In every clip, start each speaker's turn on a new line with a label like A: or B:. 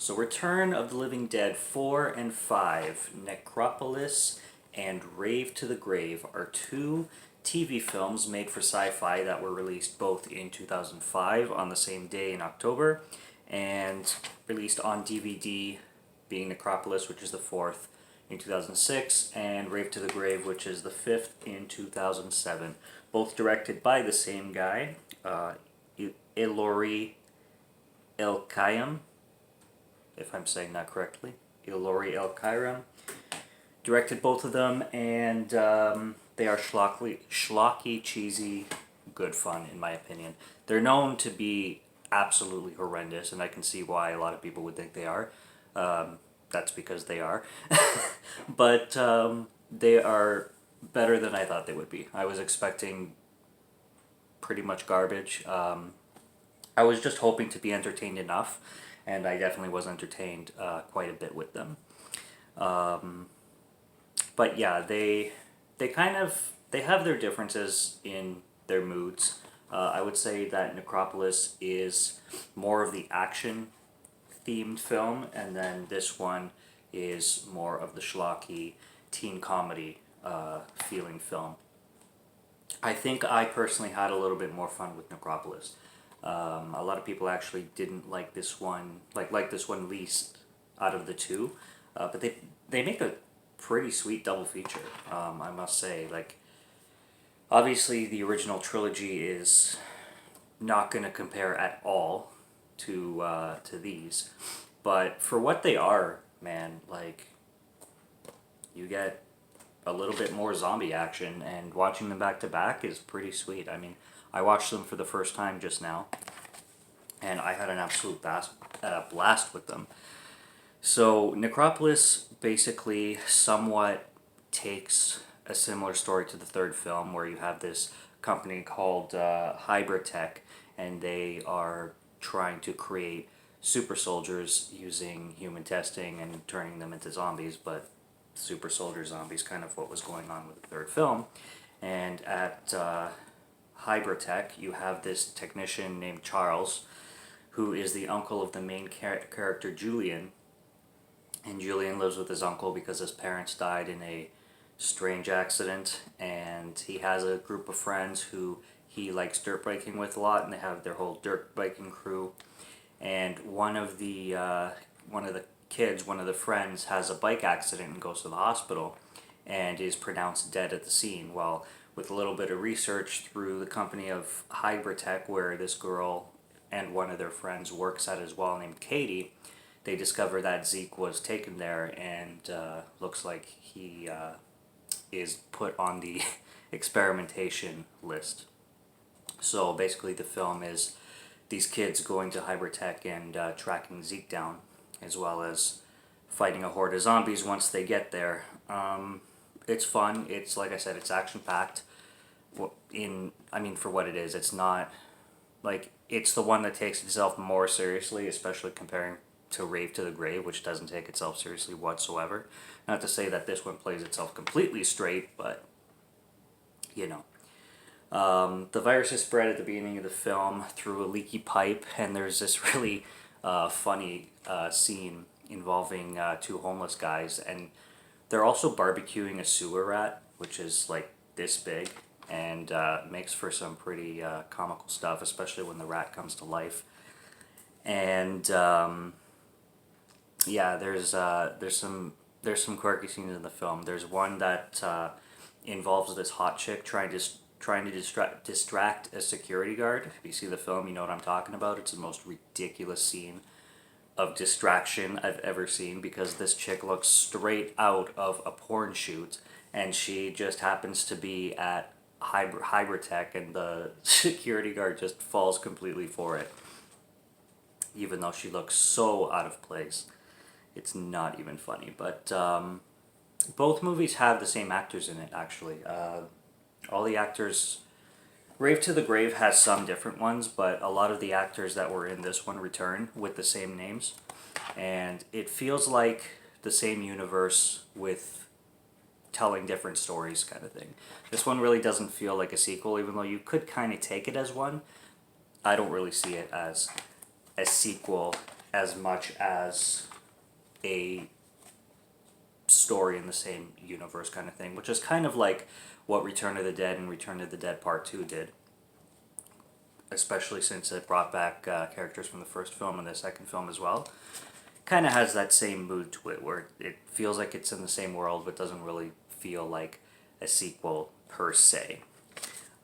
A: So Return of the Living Dead 4 and 5, Necropolis and Rave to the Grave are two TV films made for Sci-Fi that were released both in 2005 on the same day in October and released on DVD, being Necropolis, which is the fourth, in 2006, and Rave to the Grave, which is the fifth, in 2007. Both directed by the same guy, Ellory Elkayem, if I'm saying that correctly. Ellory Elkayem directed both of them, and they are schlocky, cheesy, good fun, in my opinion. They're known to be absolutely horrendous, and I can see why a lot of people would think they are. That's because they are. But they are better than I thought they would be. I was expecting pretty much garbage. I was just hoping to be entertained enough, and I definitely was entertained quite a bit with them. But yeah, they have their differences in their moods. I would say that Necropolis is more of the action themed film, and then this one is more of the schlocky teen comedy feeling film. I think I personally had a little bit more fun with Necropolis. A lot of people actually didn't like this one, like this one least out of the two, but they make a pretty sweet double feature. I must say, like, obviously the original trilogy is not going to compare at all to these, but for what they are, man, like, you get a little bit more zombie action, and watching them back to back is pretty sweet. I mean, I watched them for the first time just now, and I had an absolute blast with them. So Necropolis basically somewhat takes a similar story to the third film, where you have this company called Hybridtech, and they are trying to create super soldiers using human testing and turning them into zombies, but super soldier zombies, kind of what was going on with the third film. And at Hybridtech, you have this technician named Charles, who is the uncle of the main character Julian. And Julian lives with his uncle because his parents died in a strange accident, and he has a group of friends who he likes dirt biking with a lot, and they have their whole dirt biking crew. And one of the kids, one of the friends, has a bike accident and goes to the hospital and is pronounced dead at the scene. Well, with a little bit of research through the company of Hybridtech, where this girl and one of their friends works at as well, named Katie, they discover that Zeke was taken there, and looks like he is put on the experimentation list. So basically the film is these kids going to Hybridtech and tracking Zeke down, as well as fighting a horde of zombies once they get there. It's fun. It's, like I said, it's action-packed. For what it is, it's not, like, it's the one that takes itself more seriously, especially comparing to Rave to the Grave, which doesn't take itself seriously whatsoever. Not to say that this one plays itself completely straight, but, you know. The virus is spread at the beginning of the film through a leaky pipe, and there's this really funny scene involving two homeless guys, and they're also barbecuing a sewer rat, which is like this big, and makes for some pretty comical stuff, especially when the rat comes to life. And yeah, there's some quirky scenes in the film. There's one that involves this hot chick trying to distract a security guard. If you see the film, you know what I'm talking about. It's the most ridiculous scene of distraction I've ever seen, because this chick looks straight out of a porn shoot, and she just happens to be at Hybridtech, and the security guard just falls completely for it, even though she looks so out of place. It's not even funny. But both movies have the same actors in it, actually. All the actors... Rave to the Grave has some different ones, but a lot of the actors that were in this one return with the same names. And it feels like the same universe with telling different stories, kind of thing. This one really doesn't feel like a sequel, even though you could kind of take it as one. I don't really see it as a sequel as much as a story in the same universe kind of thing, which is kind of like what Return of the Dead and Return of the Dead Part 2 did, especially since it brought back characters from the first film and the second film as well. Kind of has that same mood to it, where it feels like it's in the same world, but doesn't really feel like a sequel per se.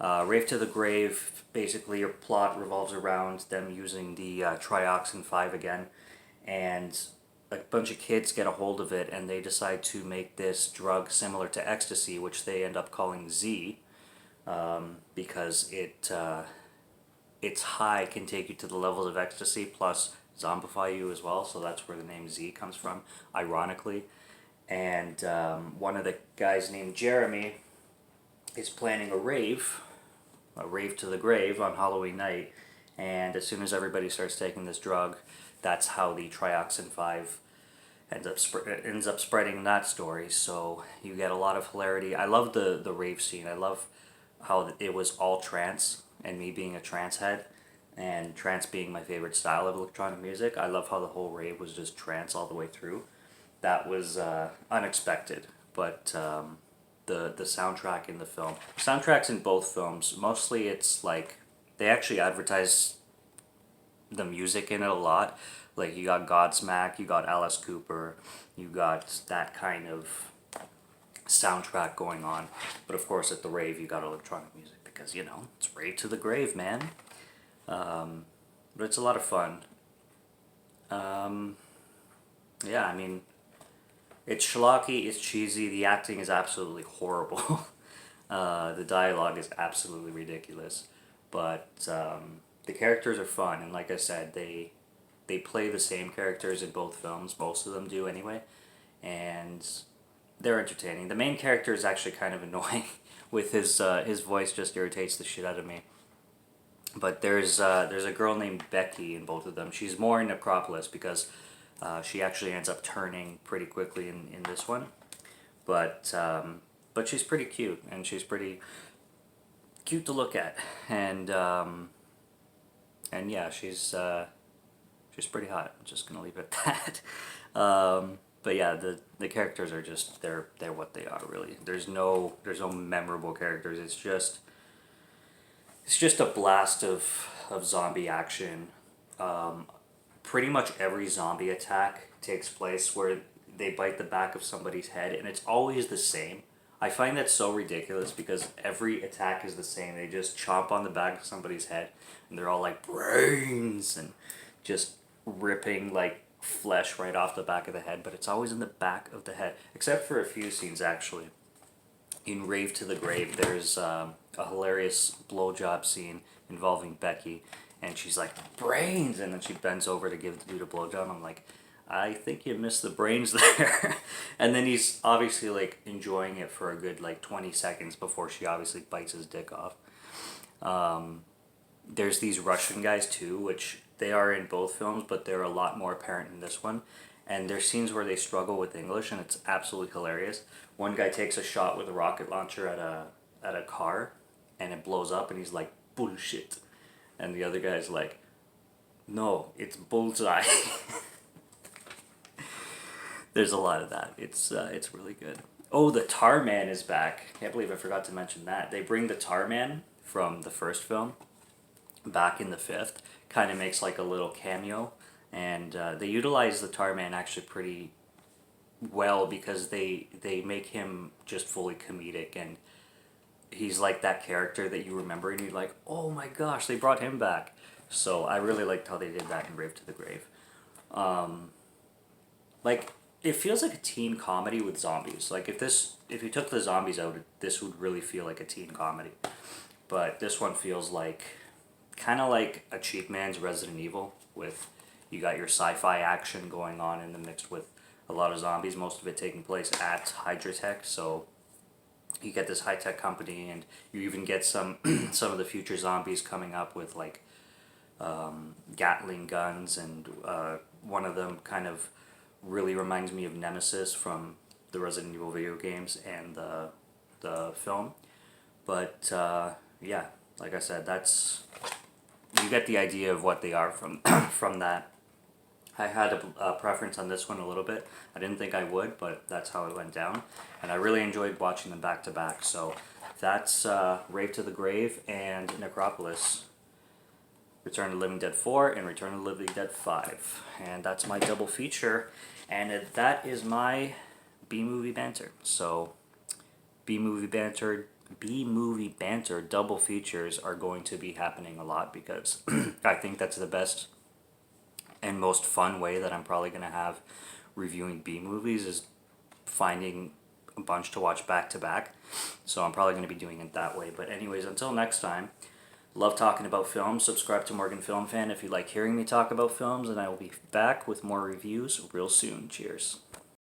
A: Rave to the Grave, basically your plot revolves around them using the Trioxin 5 again, and a bunch of kids get a hold of it, and they decide to make this drug similar to ecstasy, which they end up calling Z, because its high can take you to the levels of ecstasy, plus zombify you as well, so that's where the name Z comes from, ironically. And one of the guys named Jeremy is planning a rave to the grave on Halloween night, and as soon as everybody starts taking this drug, that's how the Trioxin 5 ends up spreading that story. So you get a lot of hilarity. I love the rave scene. I love how it was all trance, and me being a trance head, and trance being my favorite style of electronic music. I love how the whole rave was just trance all the way through. That was unexpected, but the soundtrack in the film, soundtracks in both films, mostly it's like they actually advertise the music in it a lot. Like you got Godsmack, you got Alice Cooper, you got that kind of soundtrack going on. But of course at the rave you got electronic music because, you know, it's Rave to the Grave, man. But it's a lot of fun. Yeah, I mean, it's schlocky, it's cheesy, the acting is absolutely horrible. The dialogue is absolutely ridiculous. But the characters are fun, and like I said, they play the same characters in both films, most of them do anyway, and they're entertaining. The main character is actually kind of annoying, with his voice just irritates the shit out of me. But there's a girl named Becky in both of them. She's more in Necropolis because she actually ends up turning pretty quickly in this one. But she's pretty cute, and she's pretty cute to look at. And yeah, she's pretty hot. I'm just gonna leave it at that. But yeah, the characters are just they're what they are, really. There's no memorable characters. It's just a blast of zombie action. Pretty much every zombie attack takes place where they bite the back of somebody's head, and it's always the same. I find that so ridiculous because every attack is the same. They just chomp on the back of somebody's head, and they're all like brains and just ripping like flesh right off the back of the head, but it's always in the back of the head, except for a few scenes actually. In Rave to the Grave, there's a hilarious blowjob scene involving Becky, and she's like, brains, and then she bends over to give the dude a blowjob. I'm like, I think you missed the brains there. And then he's obviously like enjoying it for a good like 20 seconds before she obviously bites his dick off. There's these Russian guys too, which they are in both films, but they're a lot more apparent in this one. And there's scenes where they struggle with English, and it's absolutely hilarious. One guy takes a shot with a rocket launcher at a car, and it blows up, and he's like, bullshit. And the other guy's like, no, it's bullseye. There's a lot of that. It's really good. Oh, the Tar Man is back. Can't believe I forgot to mention that. They bring the Tar Man from the first film back in the fifth. Kind of makes like a little cameo. And they utilize the Tar Man actually pretty well because they make him just fully comedic, and he's like that character that you remember and you're like, oh my gosh, they brought him back. So I really liked how they did that in Rave to the Grave. Like, it feels like a teen comedy with zombies. Like if you took the zombies out, this would really feel like a teen comedy. But this one feels like kind of like a cheap man's Resident Evil, with you got your sci-fi action going on in the mixed with a lot of zombies, most of it taking place at Hydratech. So you get this high-tech company, and you even get some of the future zombies coming up with like Gatling guns, and one of them kind of really reminds me of Nemesis from the Resident Evil video games and the film. But yeah, like I said, you get the idea of what they are from from that. I had a preference on this one a little bit. I didn't think I would, but that's how it went down. And I really enjoyed watching them back to back. So that's Rave to the Grave and Necropolis. Return of the Living Dead 4 and Return of the Living Dead 5. And that's my double feature. And that is my B-movie banter. So B-movie banter double features are going to be happening a lot because I think that's the best and most fun way that I'm probably going to have reviewing B-movies is finding a bunch to watch back to back. So I'm probably going to be doing it that way. But anyways, until next time, love talking about films. Subscribe to Morgan Film Fan if you like hearing me talk about films, and I will be back with more reviews real soon. Cheers.